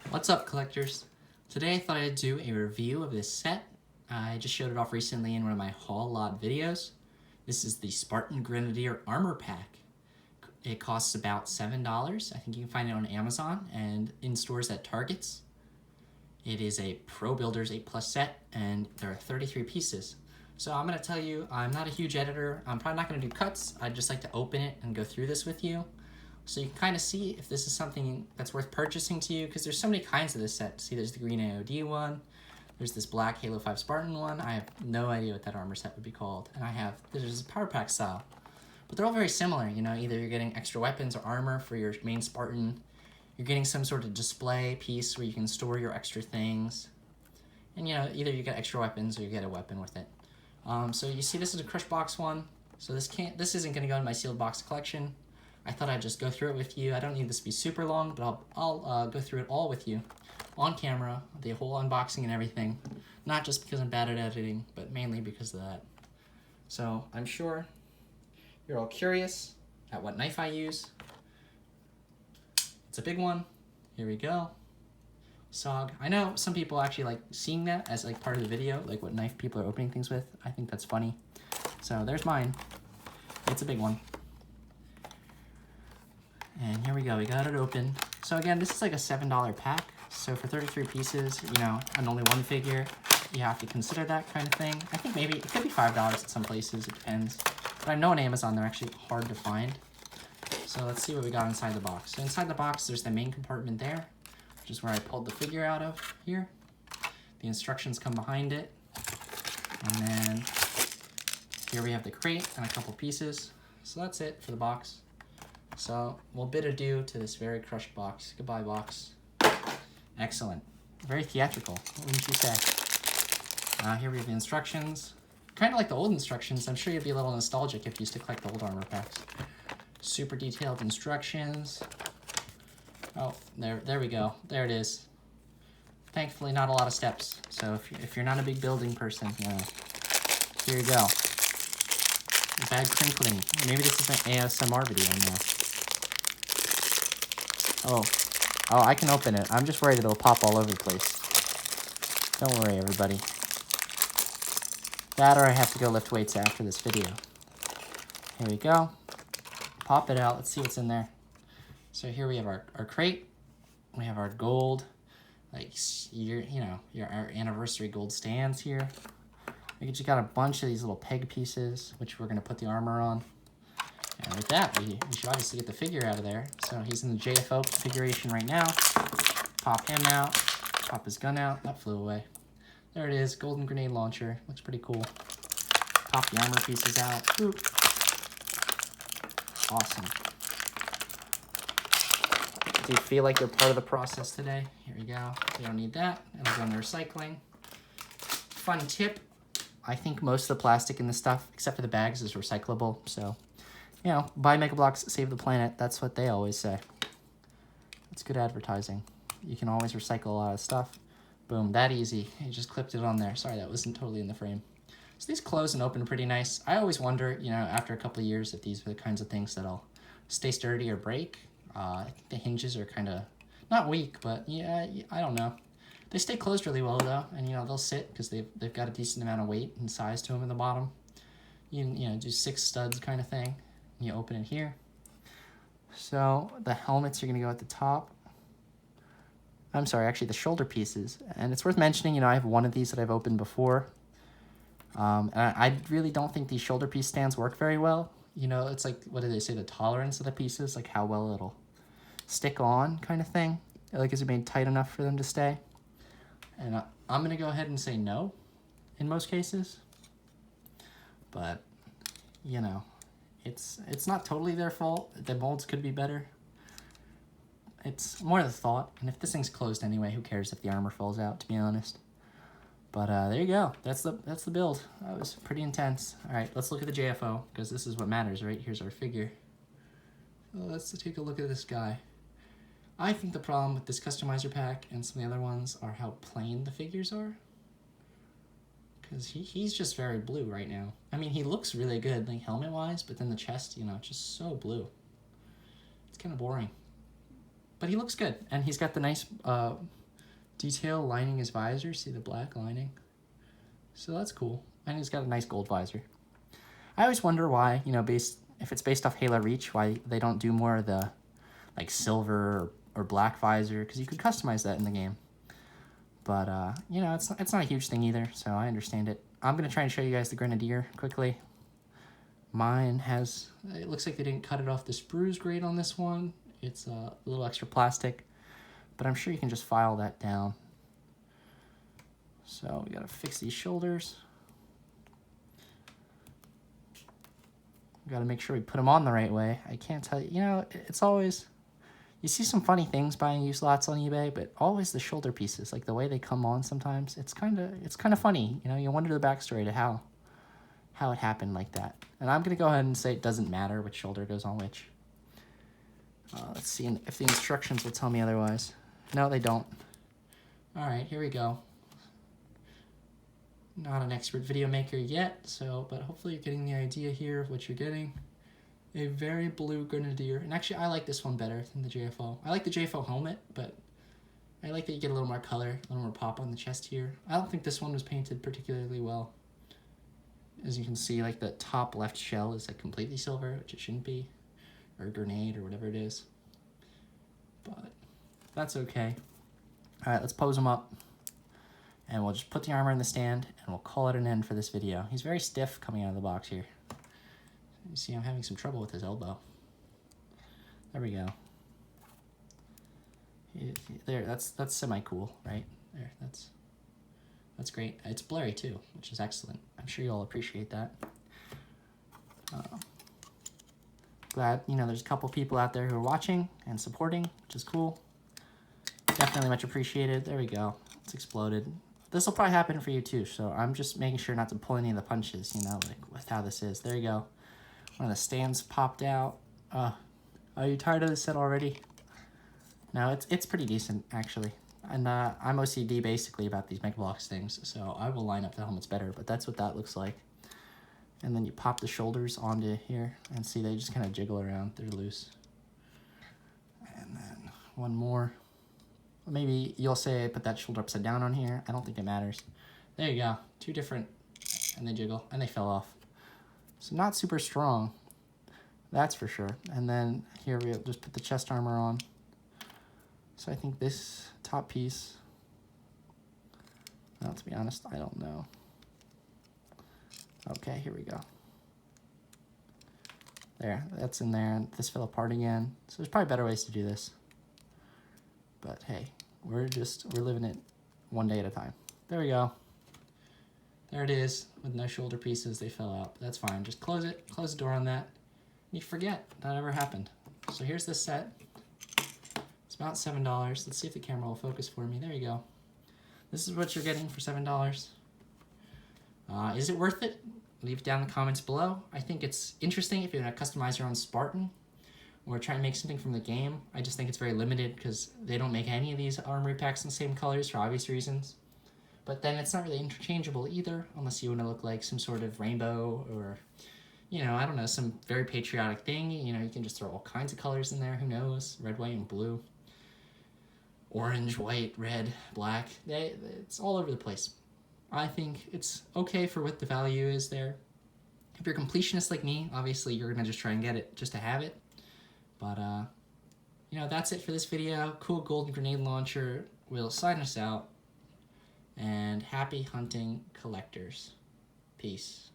What's up, collectors? Today I thought I'd do a review of this set. I just showed it off recently in one of my haul lot videos. This is the Spartan Grenadier Armor Pack. It costs about $7. I think you can find it on Amazon and in stores at Targets. It is a Pro Builders 8+ set, and there are 33 pieces. So I'm going to tell you, I'm not a huge editor. I'm probably not going to do cuts. I'd just like to open it and go through this with you, so you can kind of see if this is something that's worth purchasing to you, because there's so many kinds of this set. See, there's the green AOD one, there's this black Halo 5 Spartan one. I have no idea what that armor set would be called. And there's a power pack style. But they're all very similar, you know, either you're getting extra weapons or armor for your main Spartan, you're getting some sort of display piece where you can store your extra things, and you know, either you get extra weapons or you get a weapon with it. So you see this is a crushed box one, so this isn't going to go in my sealed box collection. I thought I'd just go through it with you. I don't need this to be super long, but I'll go through it all with you on camera, the whole unboxing and everything. Not just because I'm bad at editing, but mainly because of that. So I'm sure you're all curious at what knife I use. It's a big one. Here we go. SOG. I know some people actually like seeing that as like part of the video, like what knife people are opening things with. I think that's funny. So there's mine. It's a big one. And here we go, we got it open. So again, this is like a $7 pack. So for 33 pieces, you know, and only one figure, you have to consider that kind of thing. I think maybe it could be $5 at some places, it depends. But I know on Amazon they're actually hard to find. So let's see what we got inside the box. So inside the box, there's the main compartment there, which is where I pulled the figure out of here. The instructions come behind it. And then here we have the crate and a couple pieces. So that's it for the box. So we'll bid adieu to this very crushed box. Goodbye, box. Excellent. Very theatrical, wouldn't you say? Here we have the instructions. Kind of like the old instructions. I'm sure you'd be a little nostalgic if you used to collect the old armor packs. Super detailed instructions. Oh, there we go. There it is. Thankfully, not a lot of steps. So if you're not a big building person, you know, here you go. Bad crinkling. Maybe this is an ASMR video now. Oh, I can open it. I'm just worried it'll pop all over the place. Don't worry, everybody. That or I have to go lift weights after this video. Here we go. Pop it out. Let's see what's in there. So here we have our crate. We have our gold, like our anniversary gold stands here. We just got a bunch of these little peg pieces, which we're going to put the armor on. And with that, we should obviously get the figure out of there. So he's in the JFO configuration right now. Pop him out. Pop his gun out. That flew away. There it is. Golden grenade launcher. Looks pretty cool. Pop the armor pieces out. Ooh. Awesome. Do you feel like you're part of the process today? Here we go. We don't need that. It'll go in the recycling. Fun tip. I think most of the plastic in this stuff, except for the bags, is recyclable. So, you know, buy Mega Bloks, save the planet. That's what they always say. It's good advertising. You can always recycle a lot of stuff. Boom, that easy. You just clipped it on there. Sorry, that wasn't totally in the frame. So these close and open pretty nice. I always wonder, you know, after a couple of years, if these are the kinds of things that'll stay sturdy or break. I think the hinges are kind of, not weak, but yeah, I don't know. They stay closed really well though, and you know, they'll sit because they've got a decent amount of weight and size to them in the bottom. You know, do 6 studs kind of thing. You open it here. So the helmets are going to go at the top. I'm sorry, actually the shoulder pieces. And it's worth mentioning, you know, I have one of these that I've opened before. And I really don't think these shoulder piece stands work very well. You know, it's like, what do they say, the tolerance of the pieces, like how well it'll stick on kind of thing. Like, is it made tight enough for them to stay? And I'm going to go ahead and say no in most cases. But, you know, it's not totally their fault. The molds could be better. It's more the thought. And if this thing's closed anyway, who cares if the armor falls out, to be honest. But there you go. That's the build. That was pretty intense. All right, let's look at the JFO, because this is what matters, right? Here's our figure. Let's take a look at this guy. I think the problem with this customizer pack and some of the other ones are how plain the figures are. Because he's just very blue right now. I mean, he looks really good, like helmet-wise, but then the chest, you know, just so blue. It's kind of boring. But he looks good, and he's got the nice Detail lining his visor. See the black lining? So that's cool. And he's got a nice gold visor. I always wonder why, you know, if it's based off Halo Reach, why they don't do more of the like silver or black visor, because you could customize that in the game. But, you know, it's not a huge thing either, so I understand it. I'm going to try and show you guys the Grenadier quickly. Mine has, it looks like they didn't cut it off the sprues grade on this one. It's a little extra plastic, but I'm sure you can just file that down. So we got to fix these shoulders. We got to make sure we put them on the right way. I can't tell you, you know, it's always, you see some funny things buying used lots on eBay, but always the shoulder pieces, like the way they come on sometimes, it's kind of funny. You know, you wonder the backstory to how it happened like that. And I'm going to go ahead and say it doesn't matter which shoulder goes on which. Let's see if the instructions will tell me otherwise. No, they don't. All right, here we go. Not an expert video maker yet, but hopefully you're getting the idea here of what you're getting. A very blue Grenadier. And actually, I like this one better than the JFO. I like the JFO helmet, but I like that you get a little more color, a little more pop on the chest here. I don't think this one was painted particularly well. As you can see, like the top left shell is like completely silver, which it shouldn't be, or grenade or whatever it is. But that's okay. All right, let's pose him up. And we'll just put the armor in the stand, and we'll call it an end for this video. He's very stiff coming out of the box here. You see, I'm having some trouble with his elbow. There we go. There, that's semi-cool, right? There, that's great. It's blurry too, which is excellent. I'm sure you'll appreciate that. Glad, you know, there's a couple people out there who are watching and supporting, which is cool. Definitely much appreciated. There we go. It's exploded. This will probably happen for you too, so I'm just making sure not to pull any of the punches, you know, like with how this is. There you go. One of the stands popped out. Are you tired of this set already? No, it's pretty decent, actually. And I'm OCD basically about these Mega Bloks things, so I will line up the helmets better, but that's what that looks like. And then you pop the shoulders onto here, and see they just kind of jiggle around. They're loose. And then one more. Maybe you'll say I put that shoulder upside down on here. I don't think it matters. There you go. Two different, and they jiggle, and they fell off. So not super strong, that's for sure. And then here we'll just put the chest armor on. So I think this top piece, well, to be honest, I don't know. Okay, here we go. There, that's in there, and this fell apart again. So there's probably better ways to do this. But hey, we're living it one day at a time. There we go. There it is, with no shoulder pieces, they fell out. That's fine, just close it, close the door on that. You forget that ever happened. So here's this set. It's about $7. Let's see if the camera will focus for me. There you go. This is what you're getting for $7. Is it worth it? Leave it down in the comments below. I think it's interesting if you're gonna customize your own Spartan or try and make something from the game. I just think it's very limited because they don't make any of these armory packs in the same colors for obvious reasons. But then it's not really interchangeable either, unless you want to look like some sort of rainbow or, you know, I don't know, some very patriotic thing. You know, you can just throw all kinds of colors in there. Who knows? Red, white, and blue. Orange, white, red, black. It's all over the place. I think it's okay for what the value is there. If you're a completionist like me, obviously you're going to just try and get it just to have it. But, you know, that's it for this video. Cool golden grenade launcher will sign us out. And happy hunting, collectors. Peace.